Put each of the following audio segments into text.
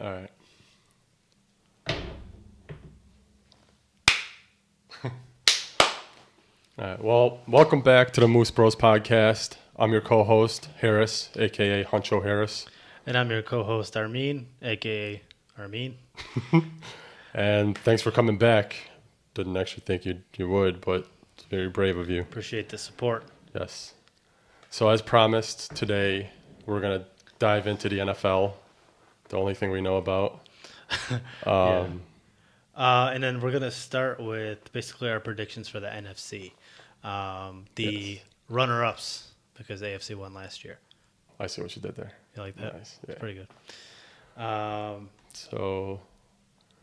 All right. All right. Well, welcome back to the Moose Bros podcast. I'm your co-host, Harris, a.k.a. Huncho Harris. And I'm your co-host, Armin, a.k.a. Armin. And thanks for coming back. Didn't actually think you would, but it's very brave of you. Appreciate the support. Yes. So as promised, today we're going to dive into the NFL, the only thing we know about. And then we're going to start with basically our predictions for the NFC. Runner-ups, because AFC won last year. I see what you did there. You like that? Nice. Yeah. It's pretty good.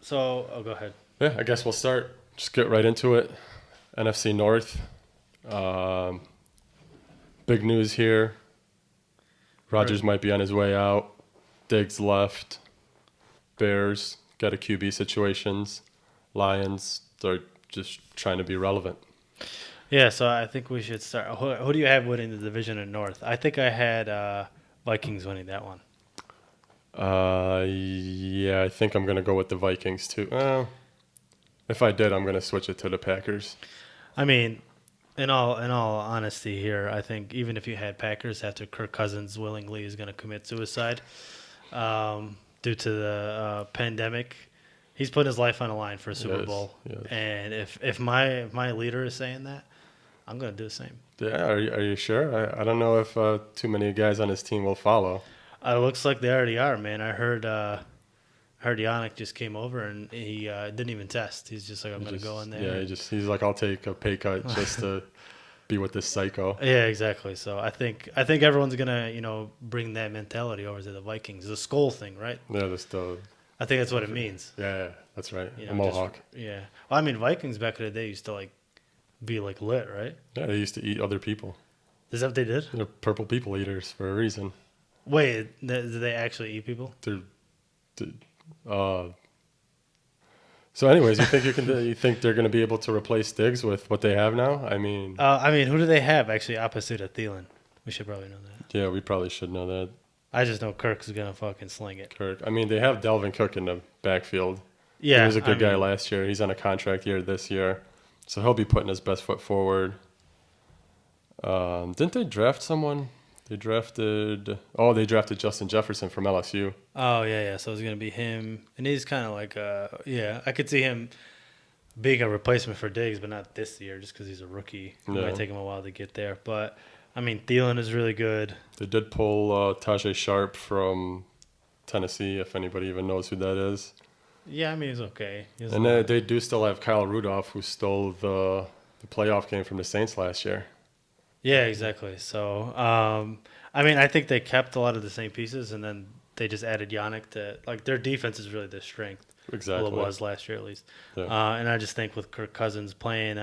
So go ahead. Yeah, I guess we'll start. Just get right into it. NFC North. Big news here. Rodgers might be on his way out. Diggs left. Bears got a QB situations. Lions are just trying to be relevant. Yeah, so I think we should start. Who do you have winning the division in North? I think I had Vikings winning that one. Yeah, I think I'm going to go with the Vikings too. If I did, I'm going to switch it to the Packers. I mean, in all honesty here, I think even if you had Packers after Kirk Cousins willingly is going to commit suicide due to the pandemic, he's put his life on the line for a Super Bowl. Yes. And if my leader is saying that, I'm going to do the same. Yeah, are you sure? I don't know if too many guys on his team will follow. It looks like they already are, man. I heard Yannick just came over and he didn't even test. He's just like, I'm going to go in there. Yeah, he's like, I'll take a pay cut just to be with this psycho. Yeah, exactly. So I think everyone's gonna bring that mentality over to the Vikings. The skull thing, right? Yeah, I think that's what it means. Yeah, that's right. You a know, mohawk. Yeah. Well, I mean, Vikings back in the day used to be lit, right? Yeah, they used to eat other people. Is that what they did? They're purple people eaters for a reason. Wait, did they actually eat people? So, anyways, you think they're going to be able to replace Diggs with what they have now? I mean, who do they have actually opposite of Thielen? We should probably know that. Yeah, we probably should know that. I just know Kirk's gonna fucking sling it. Kirk. I mean, they have Dalvin Cook in the backfield. Yeah, he was a good guy last year. He's on a contract year this year, so he'll be putting his best foot forward. Didn't they draft someone? They drafted Justin Jefferson from LSU. Oh, yeah. So it's going to be him. And he's kind of like, I could see him being a replacement for Diggs, but not this year just because he's a rookie. It might take him a while to get there. But, I mean, Thielen is really good. They did pull Tajay Sharp from Tennessee, if anybody even knows who that is. Yeah, I mean, he's okay. And they do still have Kyle Rudolph, who stole the playoff game from the Saints last year. Yeah, exactly. So, I mean, I think they kept a lot of the same pieces, and then they just added Yannick to their defense is really their strength. Exactly. Well, it was last year at least. Yeah. And I just think with Kirk Cousins playing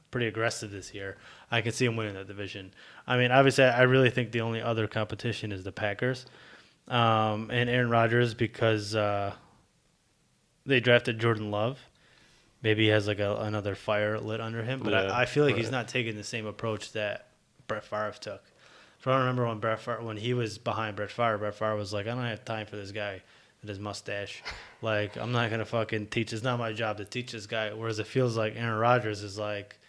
pretty aggressive this year, I can see him winning that division. I mean, obviously, I really think the only other competition is the Packers and Aaron Rodgers because they drafted Jordan Love. Maybe he has another fire lit under him, but I feel like he's not taking the same approach that Brett Favre took. So I remember when he was behind Brett Favre was like, I don't have time for this guy with his mustache. I'm not going to fucking teach. It's not my job to teach this guy. Whereas it feels like Aaron Rodgers is like,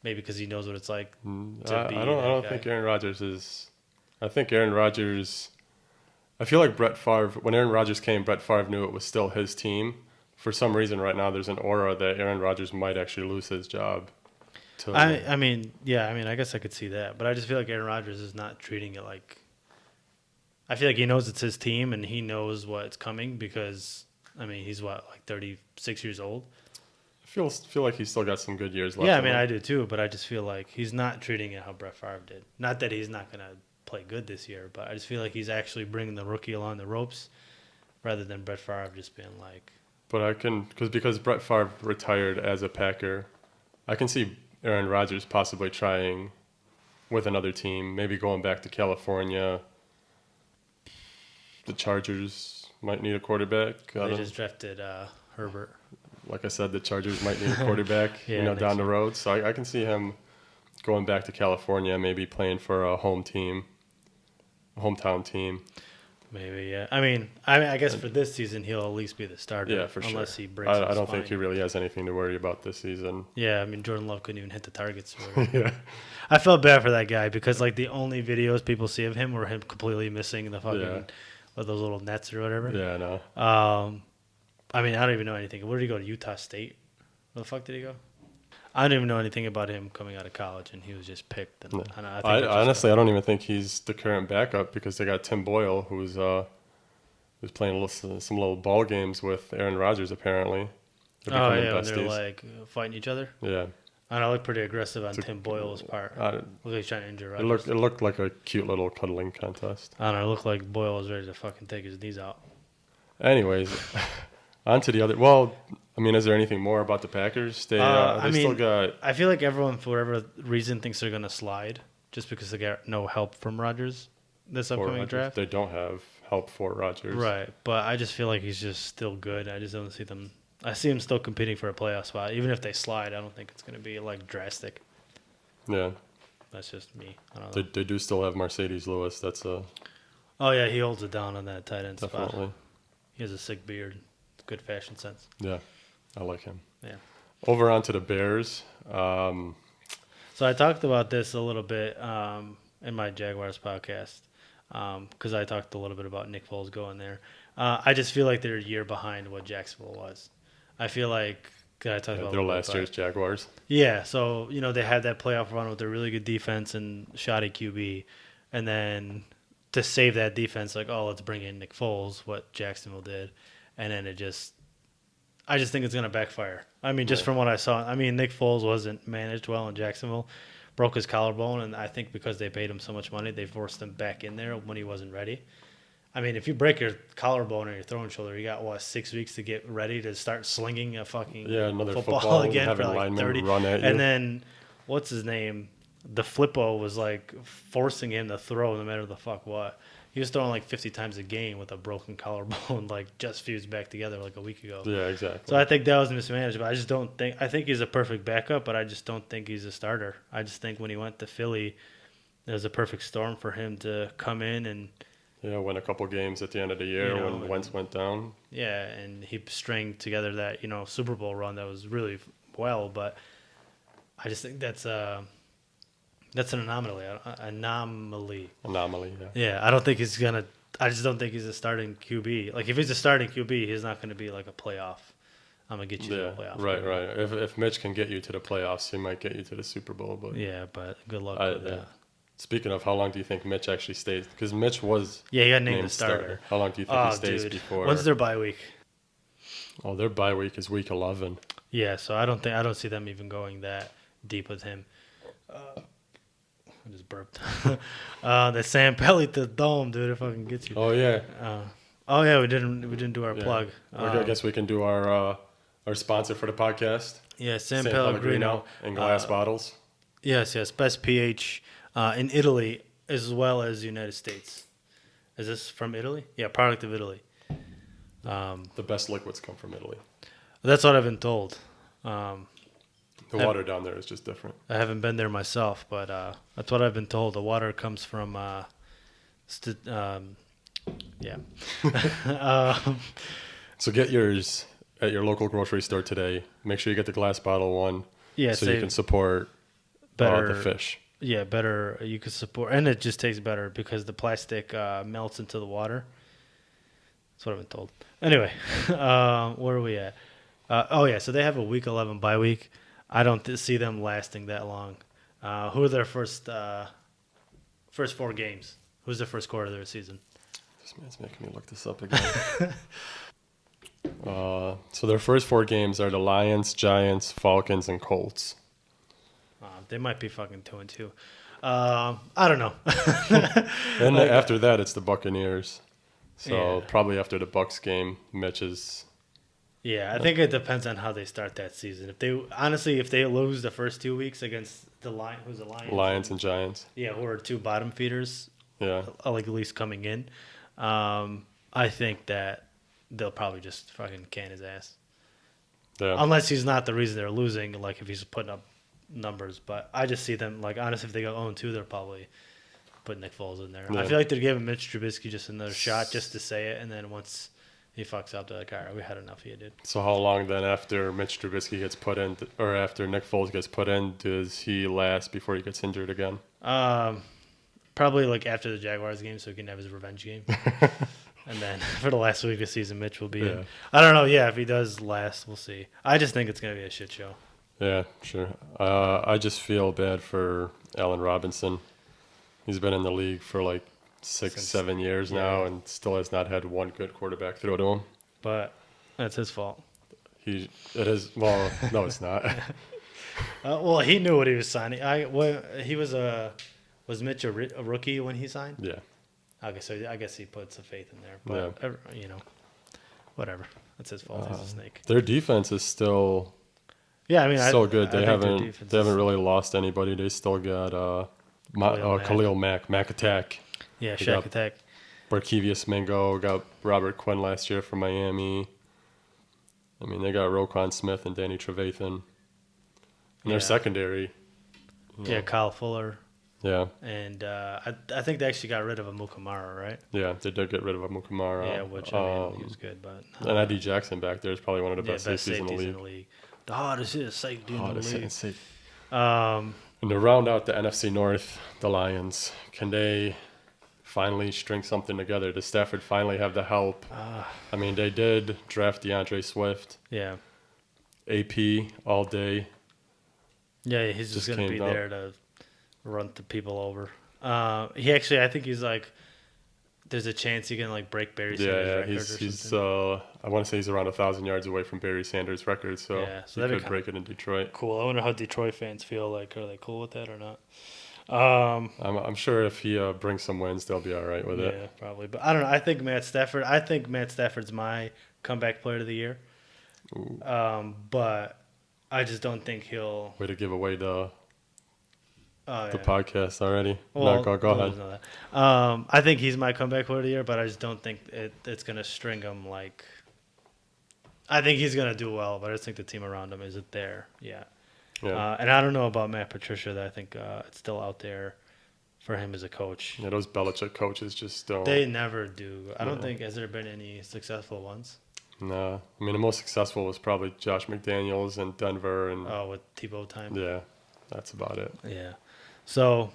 maybe because he knows what it's like to be I don't think Aaron Rodgers is. I think Aaron Rodgers. I feel like Brett Favre, when Aaron Rodgers came, Brett Favre knew it was still his team. For some reason right now there's an aura that Aaron Rodgers might actually lose his job. I mean, I guess I could see that, but I just feel like Aaron Rodgers is not treating it like. I feel like he knows it's his team and he knows what's coming because, I mean, he's 36 years old. I feel like he's still got some good years left. Yeah, I mean, I do too, but I just feel like he's not treating it how Brett Favre did. Not that he's not going to play good this year, but I just feel like he's actually bringing the rookie along the ropes rather than Brett Favre just being like. But because Brett Favre retired as a Packer, I can see Aaron Rodgers possibly trying with another team, maybe going back to California. The Chargers might need a quarterback. They just drafted Herbert. Like I said, the Chargers might need a quarterback down the road. So I can see him going back to California, maybe playing for a hometown team. Maybe, yeah. I guess for this season he'll at least be the starter. Yeah, for sure. Unless he breaks his I don't spine. think he really has anything to worry about this season. Yeah, I mean Jordan Love couldn't even hit the targets. Or Yeah. I felt bad for that guy because like the only videos people see of him were him completely missing the fucking with those little nets or whatever. Yeah, no. I don't even know anything. Where did he go? To Utah State? Where the fuck did he go? I don't even know anything about him coming out of college, and he was just picked. And I honestly, I don't even think he's the current backup because they got Tim Boyle, who's playing some little ball games with Aaron Rodgers. Apparently, they're Oh becoming yeah, when they're besties. like fighting each other. Yeah, I know, looked pretty aggressive on Tim Boyle's part. Looked like he's trying to injure Rodgers. it looked like a cute little cuddling contest. I don't know. It looked like Boyle was ready to fucking take his knees out. Anyways, on to the other. Well, I mean, is there anything more about the Packers? They still got. I feel like everyone, for whatever reason, thinks they're going to slide just because they got no help from Rodgers this upcoming draft. They don't have help for Rodgers. Right, but I just feel like he's just still good. I just don't see them. I see him still competing for a playoff spot. Even if they slide, I don't think it's going to be like drastic. Yeah. That's just me. I don't know. They do still have Mercedes Lewis. That's a. Oh yeah, he holds it down on that tight end definitely. spot. He has a sick beard, good fashion sense. Yeah, I like him. Yeah. Over onto the Bears. So I talked about this a little bit in my Jaguars podcast because I talked a little bit about Nick Foles going there. I just feel like they're a year behind what Jacksonville was. I feel like I talked about their last year's Jaguars. Yeah, so they had that playoff run with a really good defense and shoddy QB, and then to save that defense, like, oh, let's bring in Nick Foles, what Jacksonville did, and then I just think it's going to backfire. I mean, just from what I saw, Nick Foles wasn't managed well in Jacksonville, broke his collarbone, and I think because they paid him so much money, they forced him back in there when he wasn't ready. I mean, if you break your collarbone or your throwing shoulder, you got, 6 weeks to get ready to start slinging a fucking another football again for having like linemen 30. run at you. And then, what's his name? The Flippo was like forcing him to throw no matter the fuck what. He was throwing like 50 times a game with a broken collarbone, like just fused back together like a week ago. Yeah, exactly. So I think that was mismanaged, but I think he's a perfect backup, but I just don't think he's a starter. I just think when he went to Philly, it was a perfect storm for him to come in and win a couple games at the end of the year when Wentz went down. Yeah, and he stringed together that Super Bowl run that was really well, but I just think that's an anomaly. Anomaly, yeah. Yeah, I don't think he's gonna. I just don't think he's a starting QB. Like if he's a starting QB, he's not going to be like a playoff. I'm gonna get you to the playoffs. Right. If Mitch can get you to the playoffs, he might get you to the Super Bowl. But yeah, but good luck with that. Speaking of, how long do you think Mitch actually stays? Because Mitch was he got named the starter. How long do you think he stays before? When's their bye week? Oh, their bye week is week 11. Yeah, so I don't see them even going that deep with him. I just burped. The Sam Pelly to the dome, dude. It fucking gets you. Oh yeah. We didn't do our plug. I guess we can do our sponsor for the podcast. Yeah, San Pellegrino in glass bottles. Yes, best pH in Italy as well as United States. Is this from Italy? Yeah, product of Italy. The best liquids come from Italy. That's what I've been told. The water down there is just different. I haven't been there myself, but that's what I've been told. The water comes from, So get yours at your local grocery store today. Make sure you get the glass bottle one. Yeah, so you can support the fish. Yeah, better. You can support, and it just tastes better because the plastic melts into the water. That's what I've been told. Anyway, where are we at? So they have a week 11 bye week. I don't see them lasting that long. Who are their first 4 games? Who's the first quarter of their season? This man's making me look this up again. So their first 4 games are the Lions, Giants, Falcons, and Colts. They might be fucking 2-2. I don't know. And after that, it's the Buccaneers. So probably after the Bucs game, Mitch is. Yeah, I think it depends on how they start that season. If they lose the first 2 weeks against who's the Lions? Lions and Giants. Yeah, who are 2 bottom feeders. Yeah. Like at least coming in. I think that they'll probably just fucking can his ass. Yeah. Unless he's not the reason they're losing, like if he's putting up numbers. But I just see them, like, honestly, if they go 0-2, they'll probably put Nick Foles in there. Yeah. I feel like they're giving Mitch Trubisky just another shot just to say it, and then once he fucks up, they're like, all right, we had enough of you, dude. So how long then after Mitch Trubisky gets put in, or after Nick Foles gets put in, does he last before he gets injured again? Probably like after the Jaguars game, so he can have his revenge game. And then for the last week of the season, Mitch will be in. I don't know. Yeah, if he does last, we'll see. I just think it's going to be a shit show. Yeah, sure. I just feel bad for Allen Robinson. He's been in the league for like 7 years now and still has not had one good quarterback throw to him. But that's his fault. It is. Well, no, it's not. Well, he knew what he was signing. Was Mitch a rookie when he signed? Yeah. Okay, so I guess he put some faith in there. But, whatever. That's his fault. He's a snake. Their defense is still so good. They haven't really lost anybody. They still got Khalil Mack Attack. Yeah, Shaq Attack. Barkevius Mingo, got Robert Quinn last year from Miami. I mean, they got Roquan Smith and Danny Trevathan. And their secondary. Yeah, Kyle Fuller. Yeah. And I think they actually got rid of Amukamara, right? Yeah, they did get rid of Amukamara. Yeah, which, he was good. But and Eddie Jackson back there is probably one of the best safeties in the league. The hardest hit safety in the league. And to round out the NFC North, the Lions, can they finally string something together? Does Stafford finally have the help? I mean, they did draft DeAndre Swift. Yeah. AP all day. Yeah, he's just going to be there to run the people over. I think he's like, there's a chance he can like break Barry Sanders' record or something. He's I want to say he's around 1,000 yards away from Barry Sanders' record, so he could break it in Detroit. Cool. I wonder how Detroit fans feel. Like, are they cool with that or not? I'm sure if he brings some wins, they'll be all right with it. Yeah, probably. But I don't know. I think Matt Stafford's my comeback player of the year. But I just don't think he'll. Way to give away the podcast already. Well, no, go ahead. I think he's my comeback player of the year, but I just don't think it's going to string him like. I think he's going to do well, but I just think the team around him isn't there yet. Yeah. And I don't know about Matt Patricia. That I think it's still out there for him as a coach. Yeah, those Belichick coaches just don't. They never do. I don't think has there been any successful ones. No, I mean the most successful was probably Josh McDaniels in Denver and. With Tebow time. Yeah, that's about it. Yeah, so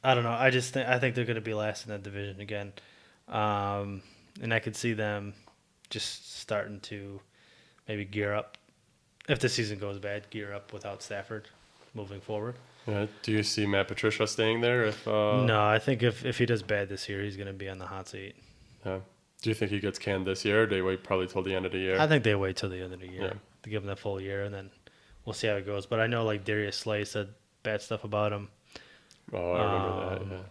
I don't know. I think they're going to be last in that division again, and I could see them just starting to maybe gear up. If the season goes bad, gear up without Stafford moving forward. Yeah. Do you see Matt Patricia staying there? No, I think if he does bad this year, he's going to be on the hot seat. Yeah. Do you think he gets canned this year, or do they wait probably till the end of the year? I think they wait till the end of the year to give him the full year, and then we'll see how it goes. But I know like Darius Slay said bad stuff about him. Oh, I remember that, yeah.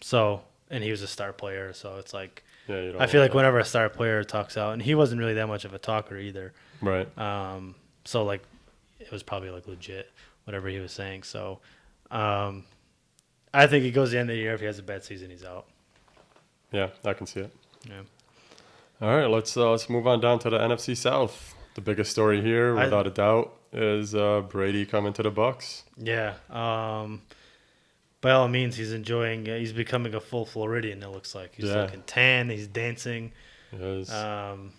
So, and he was a star player, so it's like I feel like that. whenever a star player talks out, and he wasn't really that much of a talker either. Right. So like it was probably like legit whatever he was saying. So I think he goes the end of the year. If he has a bad season, he's out. Yeah, I can see it. Yeah. All right, let's move on down to the NFC South. The biggest story here, without a doubt, is Brady coming to the Bucs. Yeah. By all means, he's enjoying. He's becoming a full Floridian. It looks like he's looking tan. He's dancing. Yes.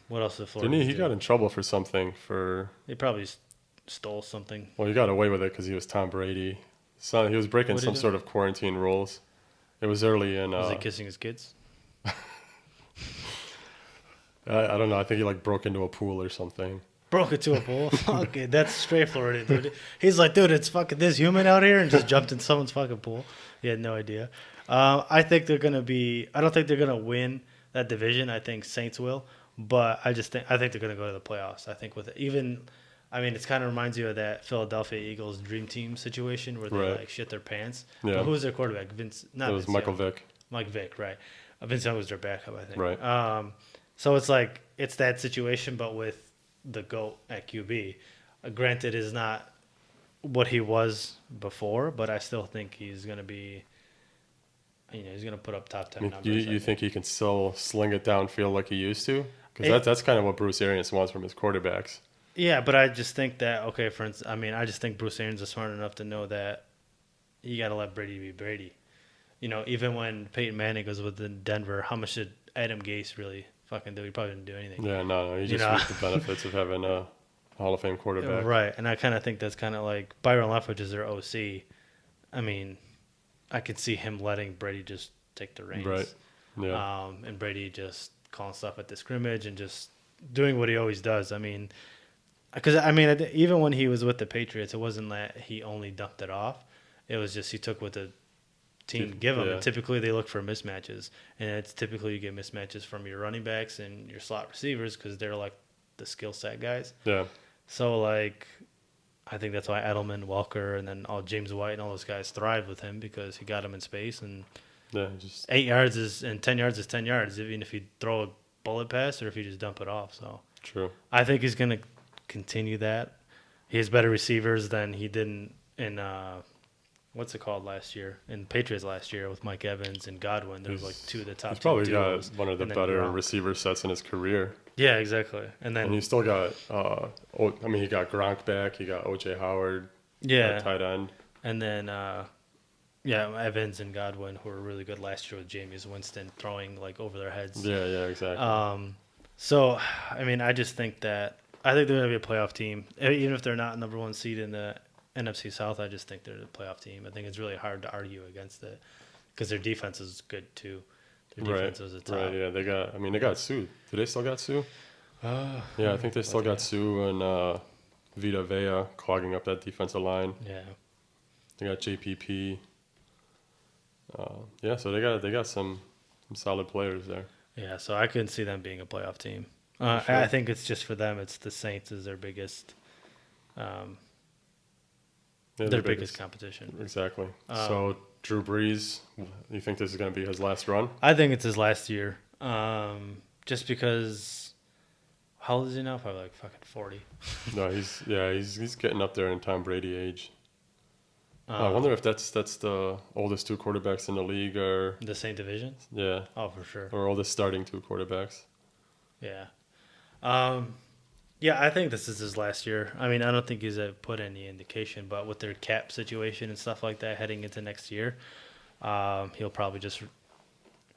What else did Florida? Didn't he got in trouble for something He probably stole something. Well, he got away with it because he was Tom Brady. So he was breaking some sort of quarantine rules. It was early in. Was he kissing his kids? I don't know. I think he like broke into a pool or something. Broke into a pool? Okay, that's straight Florida, dude. He's like, dude, it's fucking this human out here, and just jumped in someone's fucking pool. He had no idea. I think they're gonna be. I don't think they're gonna win that division. I think Saints will, but I think they're gonna go to the playoffs. I think with even. I mean, it kind of reminds you of that Philadelphia Eagles dream team situation where they like shit their pants. Yeah. But who was their quarterback? It was Michael Vick. Mike Vick, right? Vince Young was their backup, I think. Right. So it's like it's that situation, but with the GOAT at QB. Granted, is not what he was before, but I still think he's going to be. He's going to put up top 10 numbers. You think he can still sling it downfield like he used to? Because that's kind of what Bruce Arians wants from his quarterbacks. Yeah, but I just think that for instance, I just think Bruce Arians is smart enough to know that you got to let Brady be Brady. even when Peyton Manning was with the Denver, how much did Adam Gase really fucking do? He probably didn't do anything. Yeah, no, he You just know? reaped the benefits of having a Hall of Fame quarterback. Right, and I kind of think that's kind of like Byron Leftwich is their OC. I mean, I could see him letting Brady just take the reins. Right. Yeah. And Brady just calling stuff at the scrimmage and just doing what he always does. I mean, because even when he was with the Patriots, it wasn't that he only dumped it off. It was just he took what the team give him. Yeah. And typically they look for mismatches, and it's typically you get mismatches from your running backs and your slot receivers because they're like the skill set guys. Yeah. So like, I think that's why Edelman, Walker, and then all James White and all those guys thrived with him because he got them in space. And Yeah. Just 8 yards and 10 yards is 10 yards, even if you throw a bullet pass or if you just dump it off. So true. I think he's going to continue that. He has better receivers than he did in what's it called last year? In Patriots last year with Mike Evans and Godwin. There was like two of the top He's two probably duos, got one of the and then better Gronk. receiver sets in his career. Yeah, exactly. And And then he still got, he got Gronk back. He got O.J. Howard, yeah, tight end. and then Evans and Godwin who were really good last year with Jameis Winston throwing like over their heads. Yeah, exactly. So I mean, I just think they're going to be a playoff team, even if they're not number one seed in the NFC South. I just think they're a playoff team. I think it's really hard to argue against it because their defense is good too. Their defense was a top. Right, yeah. They got Sue. Do they still got Sue? Yeah, I think they still got Sue and Vita Vea clogging up that defensive line. Yeah. They got JPP. So they got some solid players there. Yeah, so I couldn't see them being a playoff team. Sure. I think it's just for them. It's the Saints is their biggest, their biggest competition. Exactly. So Drew Brees, you think this is going to be his last run? I think it's his last year. Just because, how old is he now? Probably like fucking 40. No, he's getting up there in Tom Brady age. I wonder if that's the oldest two quarterbacks in the league, or The same division? yeah, Oh, for sure. or oldest starting two quarterbacks. Yeah. Yeah, I think this is his last year. I mean, I don't think he's put any indication, but with their cap situation and stuff like that heading into next year, he'll probably just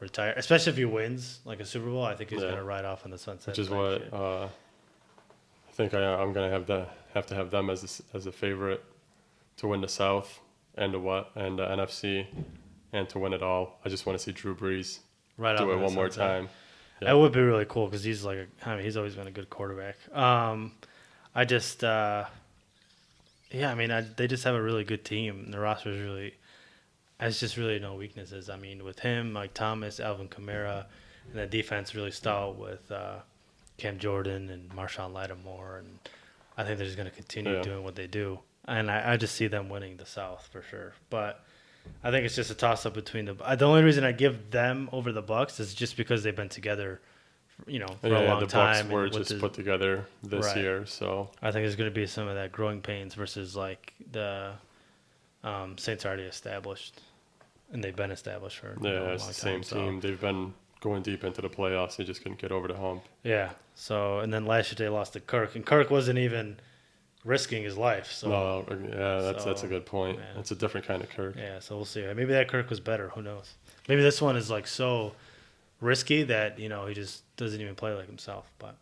retire. Especially if he wins like a Super Bowl, I think he's going to ride off on the sunset. Which is what I think I'm going to have to have them as a favorite to win the South and the NFC and to win it all. I just want to see Drew Brees right do off it on the one more sunset. time. Yeah. That would be really cool because he's he's always been a good quarterback. I just, they just have a really good team. The roster is really, has just really no weaknesses. I mean, with him, Mike Thomas, Alvin Kamara, and the defense really stout with Cam Jordan and Marshawn Lattimore, and I think they're just going to continue doing what they do. And I just see them winning the South for sure. But I think it's just a toss-up between the only reason I give them over the Bucs is just because they've been together, for a long time. The Bucs were just put together this year, so I think there's going to be some of that growing pains versus like the Saints already established, and they've been established for a long it's the time. same team. They've been going deep into the playoffs. They just couldn't get over the hump. Yeah. So and then last year they lost to Kirk, and Kirk wasn't even risking his life. So That's a good point. Yeah. It's a different kind of Kirk. Yeah, so we'll see. Maybe that Kirk was better. Who knows? Maybe this one is like so risky that he just doesn't even play like himself. But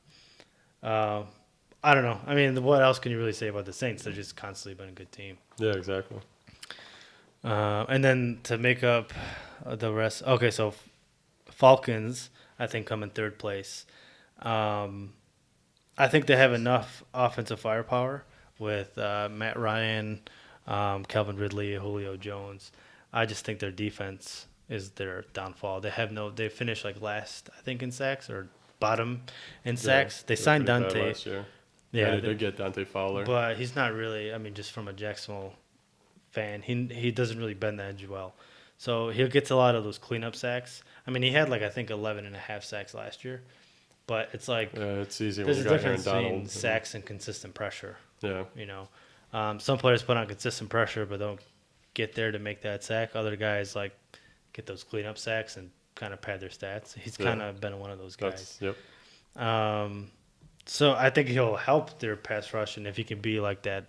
I don't know. I mean, what else can you really say about the Saints? They've just constantly been a good team. Yeah, exactly. And then to make up the rest, okay, so Falcons I think come in third place. I think they have enough offensive firepower with Matt Ryan, Calvin Ridley, Julio Jones. I just think their defense is their downfall. They finished like last, I think, in sacks or bottom in sacks. They signed Dante last year. Yeah, they did get Dante Fowler. but he's not really. I mean, just from a Jacksonville fan, he doesn't really bend the edge well. So he gets a lot of those cleanup sacks. I mean, he had like I think 11.5 sacks last year, but it's like it's easy when there's you a got Aaron difference between Donald. sacks and consistent pressure. Yeah, Some players put on consistent pressure but don't get there to make that sack. Other guys like get those cleanup sacks and kind of pad their stats. He's kind of been one of those guys. Yep. So I think he'll help their pass rush, and if he can be like that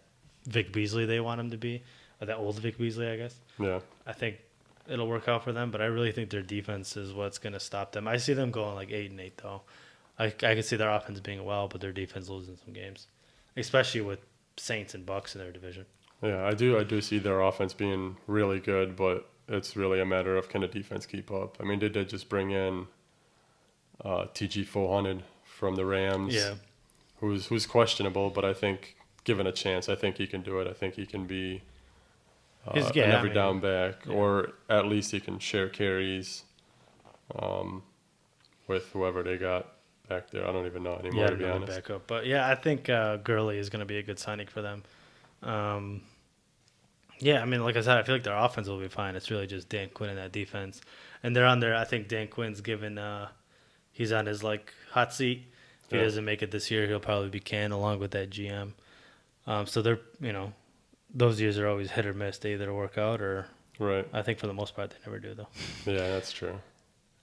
Vic Beasley they want him to be, or that old Vic Beasley, I guess. Yeah. I think it'll work out for them. But I really think their defense is what's going to stop them. I see them going like 8-8 though. I can see their offense being well, but their defense losing some games, especially with Saints and Bucks in their division. Yeah, I do see their offense being really good, but it's really a matter of can the defense keep up. I mean, they did just bring in TG 400 from the Rams, Yeah. who's questionable, but I think given a chance, I think he can do it. I think he can be an every down back, or at least he can share carries with whoever they got back there. I don't even know anymore, to be honest. Backup. But yeah, I think Gurley is going to be a good signing for them. Yeah, I mean, like I said, I feel like their offense will be fine. It's really just Dan Quinn and that defense, and they're on there. I think Dan Quinn's given he's on his like hot seat. If he doesn't make it this year, he'll probably be canned along with that GM. So they're those years are always hit or miss. They either work out or right. I think for the most part they never do though. Yeah, that's true.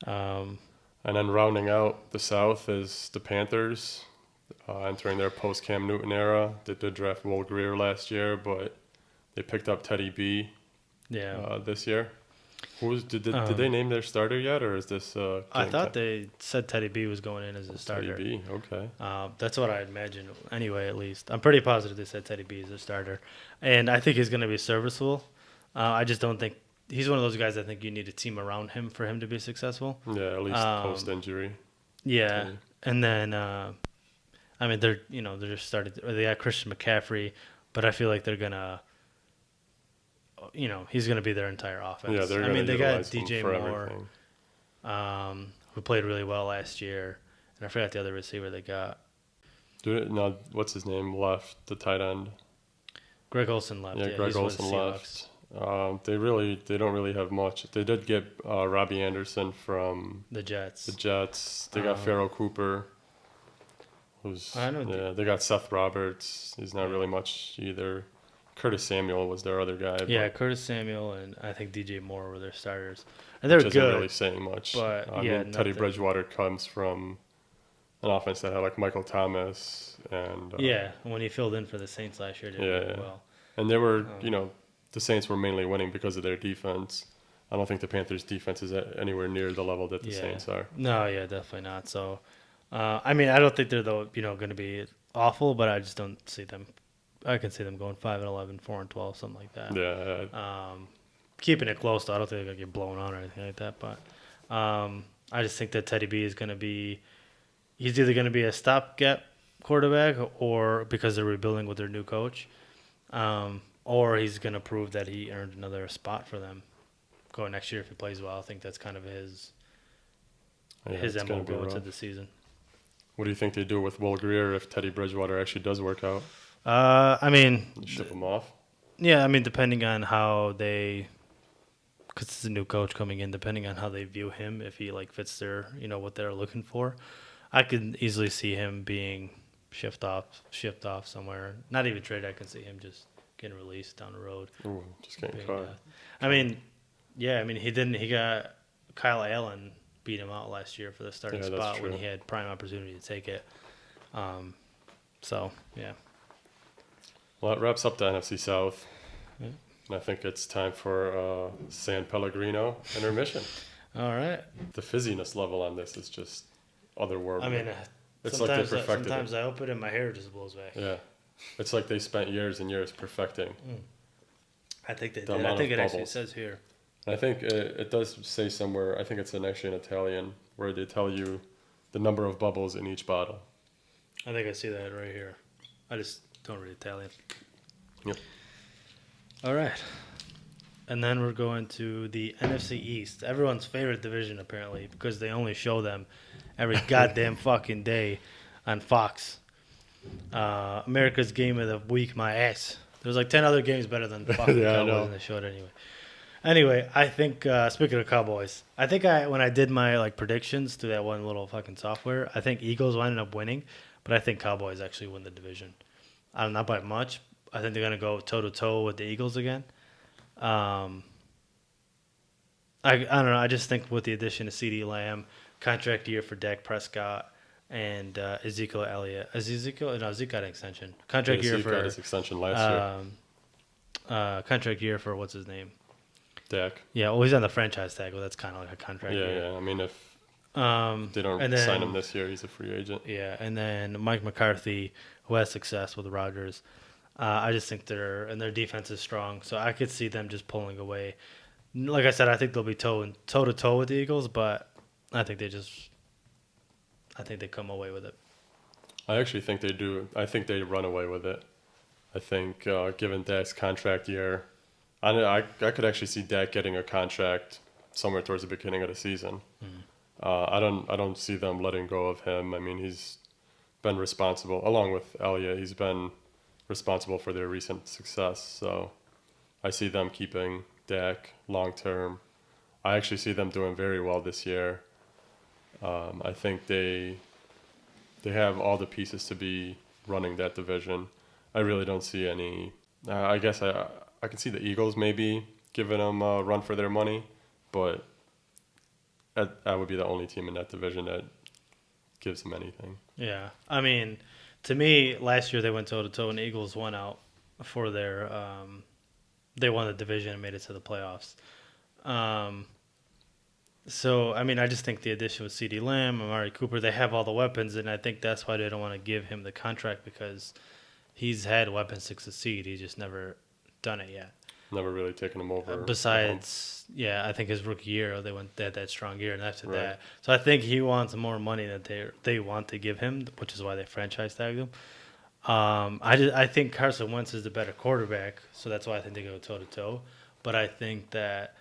And then rounding out the South is the Panthers, entering their post-Cam Newton era. They did draft Will Greer last year, but they picked up Teddy B this year. Did they name their starter yet, or is this? I thought they said Teddy B was going in as a starter. Teddy B, okay. That's what I imagined anyway. At least I'm pretty positive they said Teddy B is a starter, and I think he's going to be serviceable. I just don't think he's one of those guys. I think you need a team around him for him to be successful. Yeah, at least post injury. Yeah, Teddy. And then I mean they're just started. They got Christian McCaffrey, but I feel like they're gonna. He's going to be their entire offense. Yeah, they got DJ Moore, who played really well last year, and I forgot the other receiver they got. What's his name left? The tight end. Greg Olsen left. Yeah, Greg Olsen left. They don't really have much. They did get Robbie Anderson from the Jets. They got Pharaoh Cooper. They got Seth Roberts. He's not really much either. Curtis Samuel was their other guy. Yeah, Curtis Samuel and I think DJ Moore were their starters. And they're good. Isn't really saying much. But Teddy Bridgewater comes from an offense that had like Michael Thomas and when he filled in for the Saints last year, did really well. And they were, the Saints were mainly winning because of their defense. I don't think the Panthers' defense is anywhere near the level that the Saints are. No, definitely not. So, I mean, I don't think they're going to be awful, but I just don't see them. I can see them going 5-11, 4-12, something like that. Yeah. Keeping it close, though. I don't think they're going to get blown out or anything like that. But I just think that Teddy B is going to be – he's either going to be a stopgap quarterback or because they're rebuilding with their new coach, or he's going to prove that he earned another spot for them going next year if he plays well. I think that's kind of his MO going into the season. What do you think they do with Will Greer if Teddy Bridgewater actually does work out? I mean, ship him off. Yeah, I mean, depending on how they, because it's a new coach coming in, depending on how they view him, if he like fits their, what they're looking for, I could easily see him being shipped off somewhere. Not even traded. I can see him just getting released down the road. Ooh, just getting caught. He got Kyle Allen beat him out last year for the starting spot when he had prime opportunity to take it. So yeah. Well, that wraps up the NFC South. Yeah. And I think it's time for San Pellegrino intermission. All right. The fizziness level on this is just otherworldly. I mean, it's like they perfected sometimes I open it and my hair just blows back. Yeah. It's like they spent years and years perfecting. I think they did. I think it actually says here. And I think it does say somewhere, I think it's actually in Italian, where they tell you the number of bubbles in each bottle. I think I see that right here. I just don't read Italian. Yep. All right. And then we're going to the NFC East. Everyone's favorite division, apparently, because they only show them every goddamn fucking day on Fox. America's Game of the Week, my ass. There's like 10 other games better than fucking Cowboys, and they show it anyway. Anyway, I think, speaking of Cowboys, I think when I did my predictions through that one little fucking software, I think Eagles will end up winning, but I think Cowboys actually win the division. Not by much. I think they're going to go toe-to-toe with the Eagles again. I don't know. I just think with the addition of CeeDee Lamb, contract year for Dak Prescott, and Ezekiel Elliott. Zeke got an extension. Contract year for... got his extension last year. Contract year for, what's his name? Dak. Yeah, well, he's on the franchise tag. Well, that's kind of like a contract Yeah, year. yeah. I mean, if they don't And then, sign him this year, he's a free agent. Yeah, and then Mike McCarthy, who has success with the Rodgers. I just think their defense is strong, so I could see them just pulling away. Like I said, I think they'll be toe to toe with the Eagles, but I think they come away with it. I actually think they do. I think they run away with it. I think given Dak's contract year, I could actually see Dak getting a contract somewhere towards the beginning of the season. I don't see them letting go of him. I mean, he's been responsible, along with Elliott. He's been responsible for their recent success. So I see them keeping Dak long term. I actually see them doing very well this year. I think they have all the pieces to be running that division. I really don't see any. I guess I can see the Eagles maybe giving them a run for their money, but that would be the only team in that division that gives them anything. Yeah, I mean, to me, last year they went toe to toe, and the Eagles won out for their. They won the division and made it to the playoffs. So, I mean, I just think the addition with CeeDee Lamb, Amari Cooper, they have all the weapons, and I think that's why they don't want to give him the contract because he's had weapons to succeed. He's just never done it yet. Never really taken him over. Besides, yeah, I think his rookie year, they had that strong year, and after Right. that. So I think he wants more money that they want to give him, which is why they franchise tagged him. I think Carson Wentz is the better quarterback, so that's why I think they go toe to toe. But I think that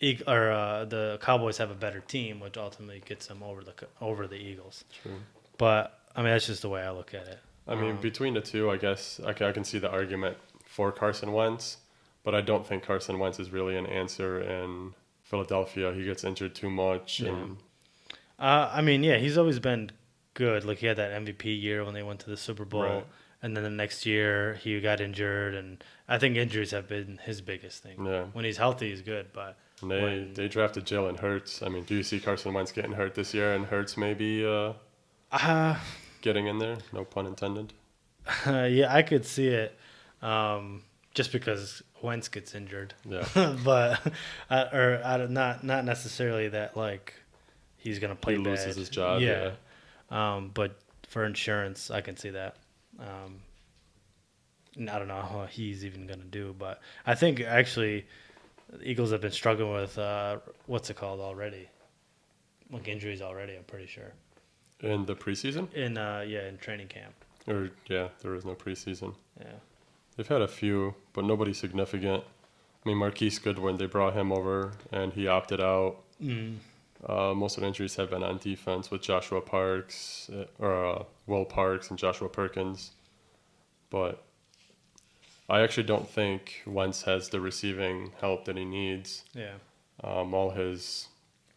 the Cowboys have a better team, which ultimately gets them over the Eagles. True. But I mean, that's just the way I look at it. I mean, between the two, I guess I can see the argument for Carson Wentz, but I don't think Carson Wentz is really an answer in Philadelphia. He gets injured too much. Yeah. And I mean, yeah, he's always been good. Like he had that MVP year when they went to the Super Bowl, Right. and then the next year he got injured, and I think injuries have been his biggest thing. Yeah. When he's healthy, he's good, but they drafted Jalen Hurts. I mean, do you see Carson Wentz getting hurt this year and Hurts maybe getting in there? No pun intended. yeah, I could see it, just because Wentz gets injured. Yeah. But not necessarily that like he's gonna play He bad. loses his job. Yeah. But for insurance, I can see that. And I don't know how he's even gonna do, but I think actually the Eagles have been struggling with what's it called already, like injuries already. I'm pretty sure In the preseason? in training camp. Or, yeah, there is no preseason. Yeah. They've had a few, but nobody significant. I mean, Marquise Goodwin, they brought him over, and he opted out. Most of the injuries have been on defense with Joshua Parks, Will Parks and Joshua Perkins. But I actually don't think Wentz has the receiving help that he needs. Yeah. All his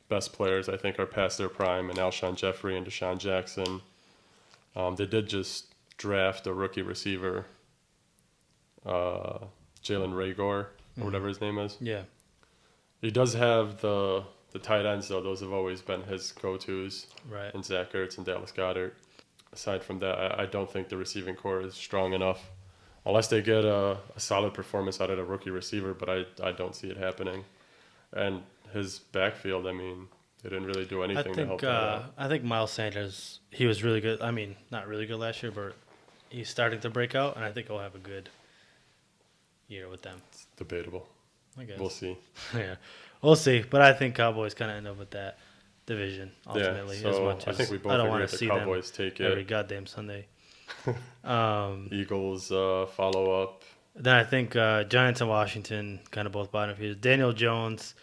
best players, I think, are past their prime, and Alshon Jeffrey and Deshaun Jackson. They did just draft a rookie receiver, Jalen Rager, or whatever his name is. Yeah. He does have the tight ends, though. Those have always been his go-tos, Right. and Zach Ertz and Dallas Goedert. Aside from that, I don't think the receiving core is strong enough, unless they get a solid performance out of a rookie receiver, but I don't see it happening. And his backfield, I mean, they didn't really do anything to help that out. I think Miles Sanders, he was really good. I mean, not really good last year, but he's starting to break out, and I think he'll have a good year with them. It's debatable. I guess. We'll see. Yeah, we'll see. But I think Cowboys kind of end up with that division ultimately. Yeah, as so much I as think we both I don't agree want that to the see Cowboys them take every it. goddamn Sunday. Eagles follow up. Then I think Giants and Washington kind of both bottom feeders. Daniel Jones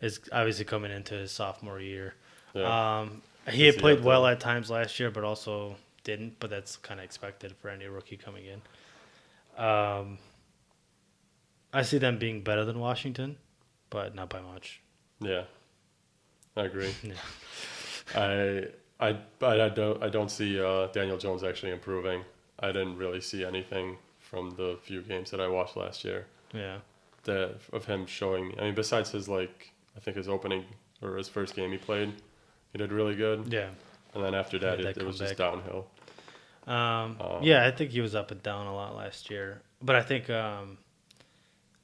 is obviously coming into his sophomore year. Yeah. He had Does he played have well the- at times last year, but also didn't. But that's kind of expected for any rookie coming in. I see them being better than Washington, but not by much. Yeah, I agree. Yeah. I don't see Daniel Jones actually improving. I didn't really see anything from the few games that I watched last year Yeah. of him showing. I mean, besides his I think his opening or his first game he played, he did really good. Yeah. And then after that, Made that it was just comeback. downhill. Yeah, I think he was up and down a lot last year. But I think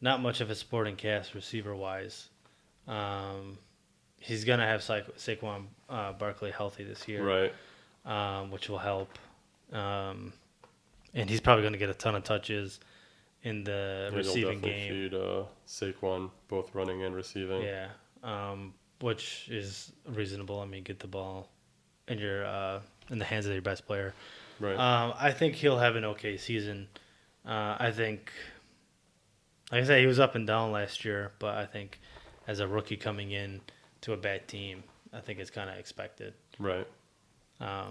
not much of a sporting cast receiver wise. He's gonna have Saquon Barkley healthy this year, Right. which will help. And he's probably going to get a ton of touches in the Yeah, receiving they'll game. definitely feed Saquon both running and receiving. Yeah, which is reasonable. I mean, get the ball in your in the hands of your best player. Right. I think he'll have an okay season. I think, like I said, he was up and down last year, but I think as a rookie coming in to a bad team, I think it's kind of expected. Right.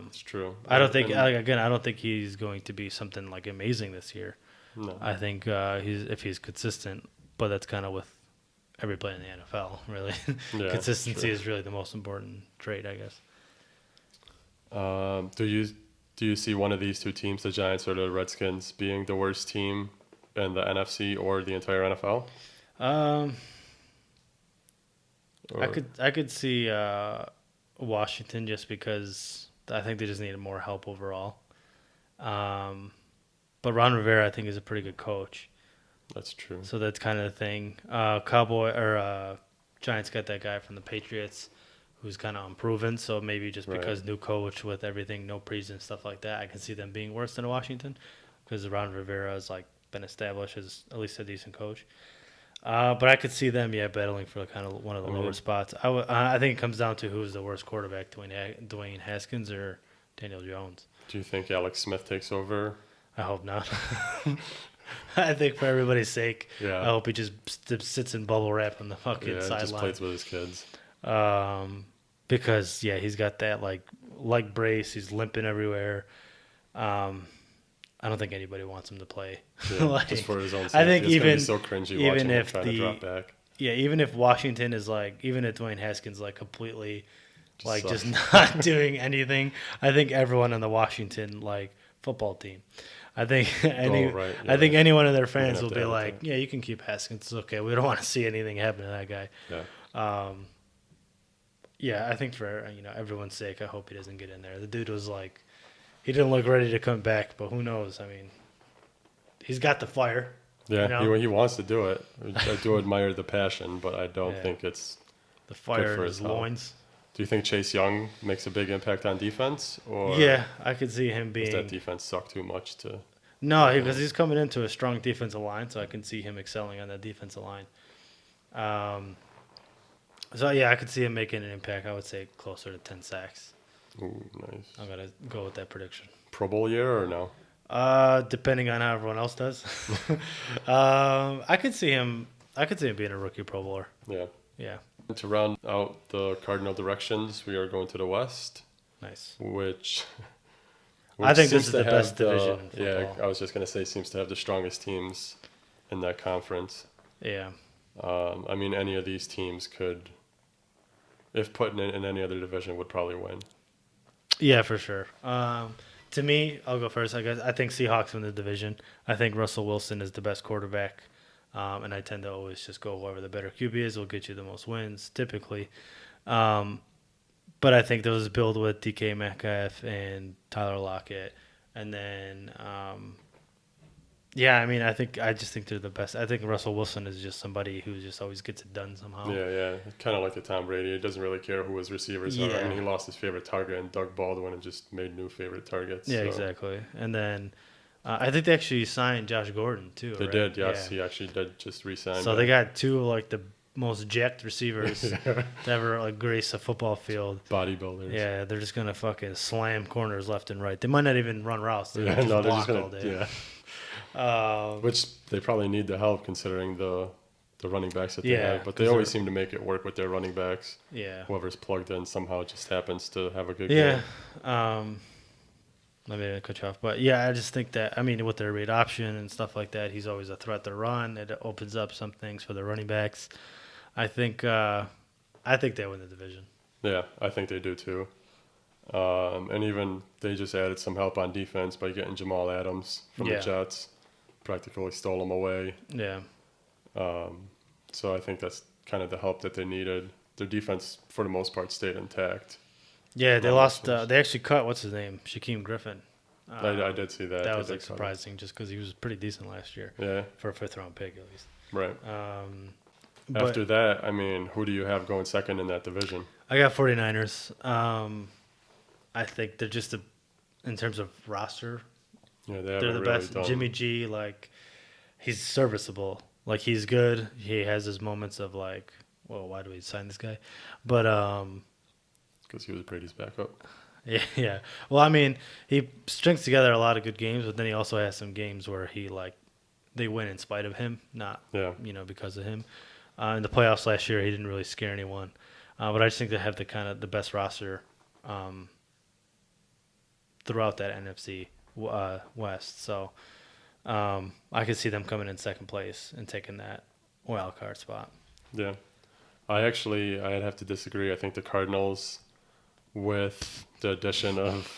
It's true. I don't think And- I don't think he's going to be something like amazing this year. no. I think he's consistent, but that's kind of with every player in the NFL, really. Yeah, Consistency true. is really the most important trait, I guess. Do you see one of these two teams, the Giants or the Redskins, being the worst team in the NFC or the entire NFL? I Or- could see Washington just because I think they just needed more help overall. But Ron Rivera, I think, is a pretty good coach. That's true. So that's kind of the thing. Giants got that guy from the Patriots who's kind of unproven. So maybe just Right. because new coach with everything, no preseason and stuff like that, I can see them being worse than Washington because Ron Rivera has been established as at least a decent coach. But I could see them, battling for kind of one of the lower spots. I think it comes down to who's the worst quarterback, Dwayne Haskins or Daniel Jones. Do you think Alex Smith takes over? I hope not. I think for everybody's sake, Yeah. I hope he just sits in bubble wrap on the fucking Yeah, just sideline. plays with his kids. Because he's got that leg brace. He's limping everywhere. I don't think anybody wants him to play. Yeah, just for his own safety. I think It's gonna even be so cringy even watching him if try to drop back. even if Washington is even if Dwayne Haskins completely just sucks. not doing anything, I think everyone on the Washington football team, I think right, I think yeah. anyone of their have fans will to be have like, that. yeah, you can keep Haskins. It's okay. We don't want to see anything happen to that guy. Yeah. Yeah, I think for everyone's sake, I hope he doesn't get in there. The dude was he didn't look ready to come back, but who knows? I mean, he's got the fire. Yeah, You know? he wants to do it. I do admire the passion, but I don't Yeah. think it's. The fire for in his his health. loins. Do you think Chase Young makes a big impact on defense, or Yeah, I could see him does that being. defense suck too much to? No, because he's coming into a strong defensive line, so I can see him excelling on that defensive line. So yeah, I could see him making an impact. I would say closer to 10 sacks. Ooh, nice. I'm gonna go with that prediction. Pro Bowl year or no? Depending on how everyone else does. I could see him. I could see him being a rookie Pro Bowler. Yeah. Yeah, To round out the cardinal directions, we are going to the West, nice. which I think this seems is to the have best division in Yeah, football. I was just gonna say seems to have the strongest teams in that conference. Yeah, I mean, any of these teams could, if put in any other division, would probably win. yeah, for sure. To me, I'll go first. I guess I think Seahawks win the division. I think Russell Wilson is the best quarterback, and I tend to always just go whoever the better QB is will get you the most wins typically. But I think those build with DK Metcalf and Tyler Lockett, and then I just think they're the best. I think Russell Wilson is just somebody who just always gets it done somehow. Yeah. Kind of like the Tom Brady. He doesn't really care who his receivers are. I Yeah. mean, he lost his favorite target in Doug Baldwin and just made new favorite targets. Yeah, so. exactly. And then I think they actually signed Josh Gordon too. They right? did, yes. Yeah. He actually did just resign. So they got two the most jacked receivers to ever grace a football field. bodybuilders. Yeah, they're just gonna fucking slam corners left and right. They might not even run routes. They Yeah, just no, they're block just all gonna. day. Yeah. Which they probably need the help considering the running backs that they Yeah, have. But they 'cause always they're- seem to make it work with their running backs. Yeah. Whoever's plugged in somehow just happens to have a good Yeah. game. Let me cut you off, but yeah, I just think that with their read option and stuff like that, he's always a threat to run. It opens up some things for the running backs. I think they win the division. Yeah, I think they do too. And even they just added some help on defense by getting Jamal Adams from Yeah. the Jets. Practically stole him away. Yeah. So I think that's kind of the help that they needed. Their defense, for the most part, stayed intact. Yeah, they Well, lost. that's- They actually cut what's his name, Shaquem Griffin. I did see that. That They was did cut him. surprising, just because he was pretty decent last year Yeah. for a fifth round pick at least. Right. But After that, I mean, who do you have going second in that division? I got 49ers. I think they're just in terms of roster, Yeah, they they're haven't the really best. done Jimmy G, like, he's serviceable. Like, he's good. He has his moments of like, well, why do we sign this guy? But because he was Brady's backup. yeah. Well, I mean, he strings together a lot of good games, but then he also has some games where he like they win in spite of him, not Yeah. because of him. In the playoffs last year, he didn't really scare anyone, but I just think they have the best roster throughout that NFC West. So I could see them coming in second place and taking that wild card spot. Yeah. I'd have to disagree. I think the Cardinals, with the addition of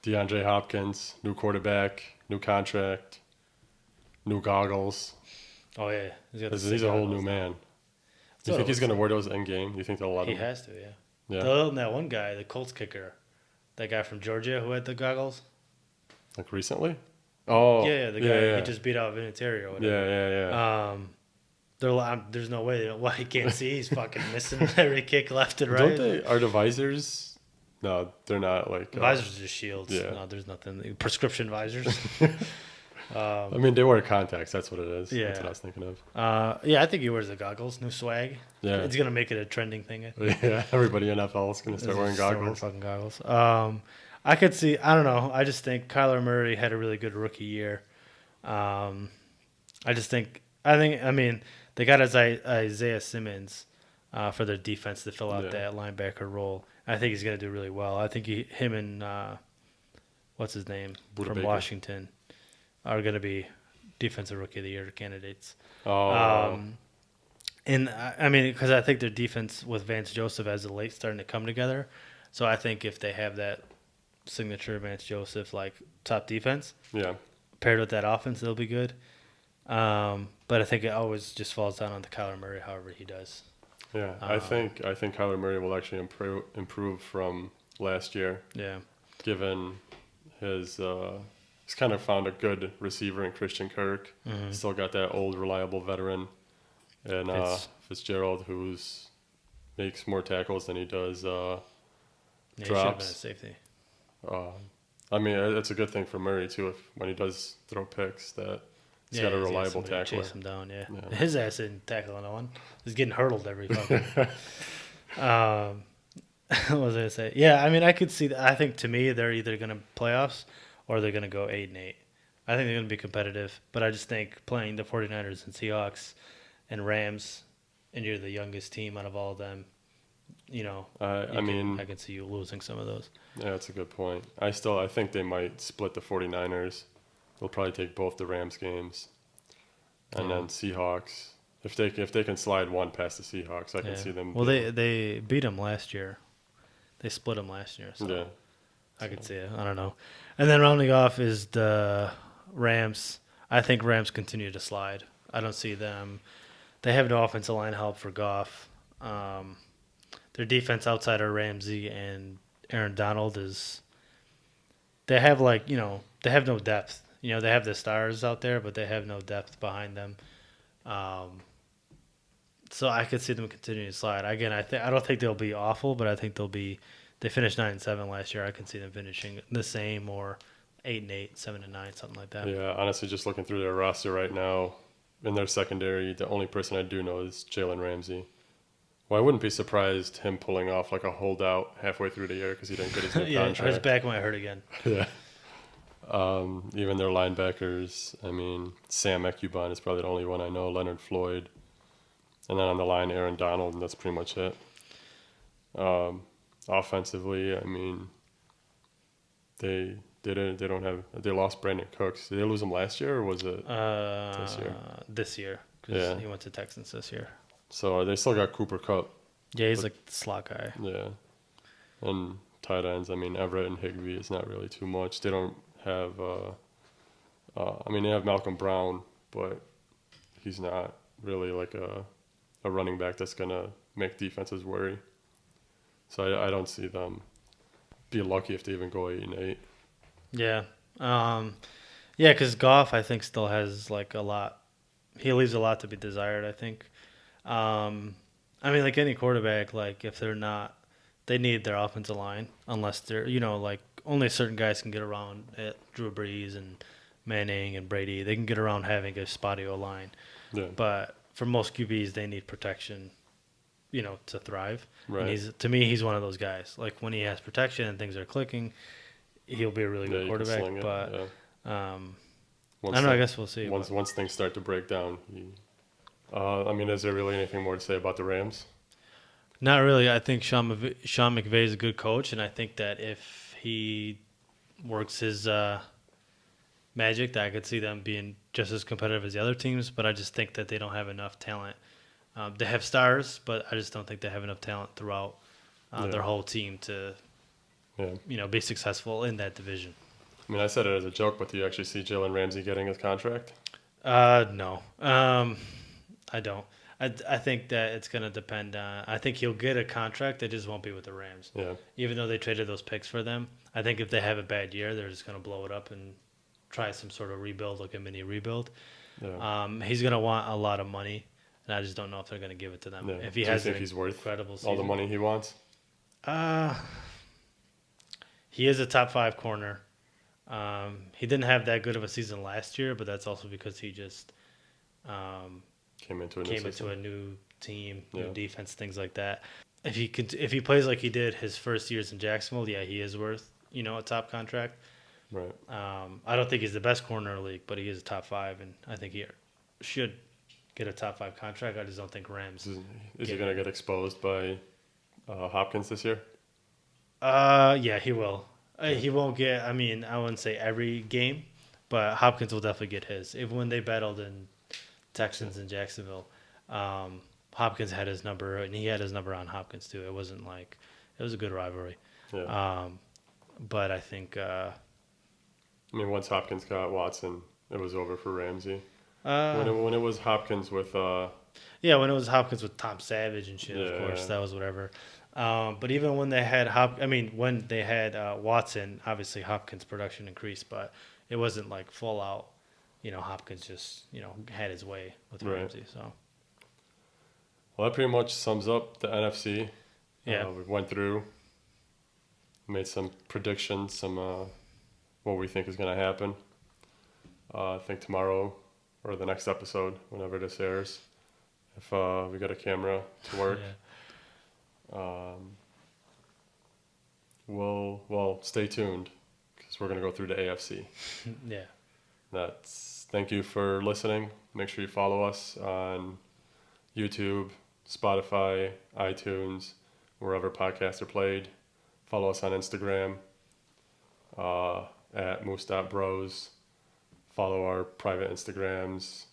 DeAndre Hopkins, new quarterback, new contract, new goggles. Oh yeah, He's a whole new man. Do you think he's going to wear those in game? Do you think they'll let him? He has to, yeah. Yeah. That one guy, the Colts kicker, that guy from Georgia who had the goggles. Like recently? Oh. Yeah, the guy he just beat out Vinatieri or whatever. Yeah. There's no way why he can't see. He's fucking missing every kick left and Don't right. they? Are the visors? No, they're not like. Visors are just shields. Yeah. No, there's nothing. Prescription visors. I mean, they wear contacts. That's what it is. Yeah. That's what I was thinking of. Yeah, I think he wears the goggles. New swag. Yeah. It's gonna make it a trending thing. I think. Yeah, everybody in NFL is going to start wearing goggles. Fucking goggles. I could see. I don't know. I just think Kyler Murray had a really good rookie year. I mean, they got Isaiah Simmons for their defense to fill out that linebacker role. I think he's going to do really well. I think him and what's his name Buda from Baker. Washington are going to be defensive rookie of the year candidates. Oh. And I mean, because I think their defense with Vance Joseph as of late starting to come together. So I think if they have that signature Vance Joseph like top defense, Yeah. paired with that offense, they'll be good. But I think it always just falls down on the Kyler Murray, however he does. Yeah. I think Kyler Murray will actually improve from last year, Yeah. given his he's kind of found a good receiver in Christian Kirk. Mm-hmm. Still got that old reliable veteran, and Fitzgerald, who's makes more tackles than he does Yeah, he should have been a drops. safety. I mean, it's a good thing for Murray too. When he does throw picks, that he's got a reliable somebody to tackler. chase him down, yeah. Yeah. His ass didn't tackle no one. He's getting hurdled every fucking. What was I gonna say? Yeah, I mean, I could see. I think to me, they're either gonna playoffs or they're gonna go 8-8. I think they're gonna be competitive, but I just think playing the 49ers and Seahawks and Rams, and you're the youngest team out of all of them. I can see you losing some of those. Yeah, that's a good point. I think they might split the 49ers. They'll probably take both the Rams games, and then Seahawks. If they can slide one past the Seahawks, I can see them. Well, they beat them last year. They split them last year, so Yeah. I could see it. I don't know. And then rounding off is the Rams. I think Rams continue to slide. I don't see them. They have no offensive line help for Goff. Their defense outside of Ramsey and Aaron Donald is. They have they have no depth. They have the stars out there, but they have no depth behind them. So I could see them continuing to slide. Again, I don't think they'll be awful, but I think they'll be. They finished 9-7 last year. I can see them finishing the same or 8-8, 7-9, something like that. Yeah, honestly, just looking through their roster right now, in their secondary, the only person I do know is Jalen Ramsey. Well, I wouldn't be surprised him pulling off like a holdout halfway through the year because he didn't get his new Yeah, contract. his back might hurt again. Yeah. Even their linebackers, I mean, Sam Ekuban is probably the only one I know, Leonard Floyd. And then on the line, Aaron Donald, and that's pretty much it. Offensively, I mean, they lost Brandon Cooks. Did they lose him last year or was it this year? This year, because he went to Texans this year. So they still got Cooper Kupp. Yeah, he's like the slot guy. Yeah. And tight ends, I mean, Everett and Higbee is not really too much. They don't have, they have Malcolm Brown, but he's not really like a running back that's going to make defenses worry. So I don't see them be lucky if they even go 8-8. Yeah. Because Goff, I think, still has like a lot. he leaves a lot to be desired, I think. I mean, like any quarterback, like if they're not, they need their offensive line unless they're, like only certain guys can get around it. Drew Brees and Manning and Brady, they can get around having a spotty O line. Yeah. But for most QBs, they need protection, to thrive. Right. And to me, he's one of those guys. Like when he has protection and things are clicking, he'll be a really good you can quarterback. sling it, But yeah. I don't know. I guess we'll see. Once things start to break down, I mean, is there really anything more to say about the Rams? Not really. I think Sean McVay is a good coach, and I think that if he works his magic, that I could see them being just as competitive as the other teams. But I just think that they don't have enough talent. They have stars, but I just don't think they have enough talent throughout their whole team to, be successful in that division. I mean, I said it as a joke, but do you actually see Jalen Ramsey getting his contract? No. I don't. I think that it's going to depend on. I think he'll get a contract. It just won't be with the Rams. Yeah. Even though they traded those picks for them, I think if they have a bad year, they're just going to blow it up and try some sort of rebuild, like a mini rebuild. Yeah. He's going to want a lot of money, and I just don't know if they're going to give it to them. Yeah. If he do has you think an he's worth incredible season. all the money he wants? He is a top 5 corner. He didn't have that good of a season last year, but that's also because he just Came into a new team, Yeah. new defense, things like that. If he plays like he did his first years in Jacksonville, yeah, he is worth a top contract. Right. I don't think he's the best corner in the league, but he is a top 5, and I think he should get a top 5 contract. I just don't think Rams. Is he going to get exposed by Hopkins this year? Yeah, he will. He won't get. I mean, I wouldn't say every game, but Hopkins will definitely get his. Even when they battled in Texans and Jacksonville, Hopkins had his number, and he had his number on Hopkins too. It wasn't like it was a good rivalry. Yeah. But I think. I mean, once Hopkins got Watson, it was over for Ramsey. When it was Hopkins with when it was Hopkins with Tom Savage and shit, of course, that was whatever. But even when they had Watson, obviously Hopkins' production increased, but it wasn't like full out. Hopkins just had his way with Ramsey. So. Well, that pretty much sums up the NFC. Yeah. We went through, made some predictions, some what we think is going to happen. I think tomorrow or the next episode, whenever this airs, if we got a camera to work. Well, stay tuned because we're going to go through the AFC. Yeah. Thank you for listening. Make sure you follow us on YouTube, Spotify, iTunes, wherever podcasts are played. Follow us on Instagram at moose.bros. Follow our private Instagrams.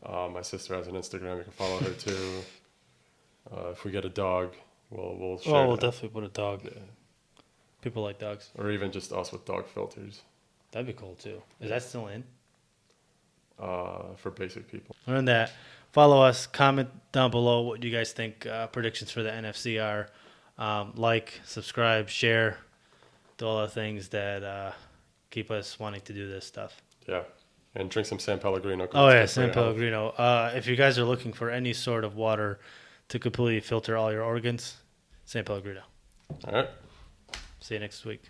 My sister has an Instagram. You can follow her too. If we get a dog, we'll share. Well, we'll definitely put a dog. Yeah. People like dogs. Or even just us with dog filters. That'd be cool too. Is that still in? For basic people. Other than that, follow us. Comment down below what you guys think predictions for the NFC are. Like, subscribe, share, do all the things that keep us wanting to do this stuff. Yeah. And drink some San Pellegrino. Oh, yeah, San Pellegrino. If you guys are looking for any sort of water to completely filter all your organs, San Pellegrino. All right. See you next week.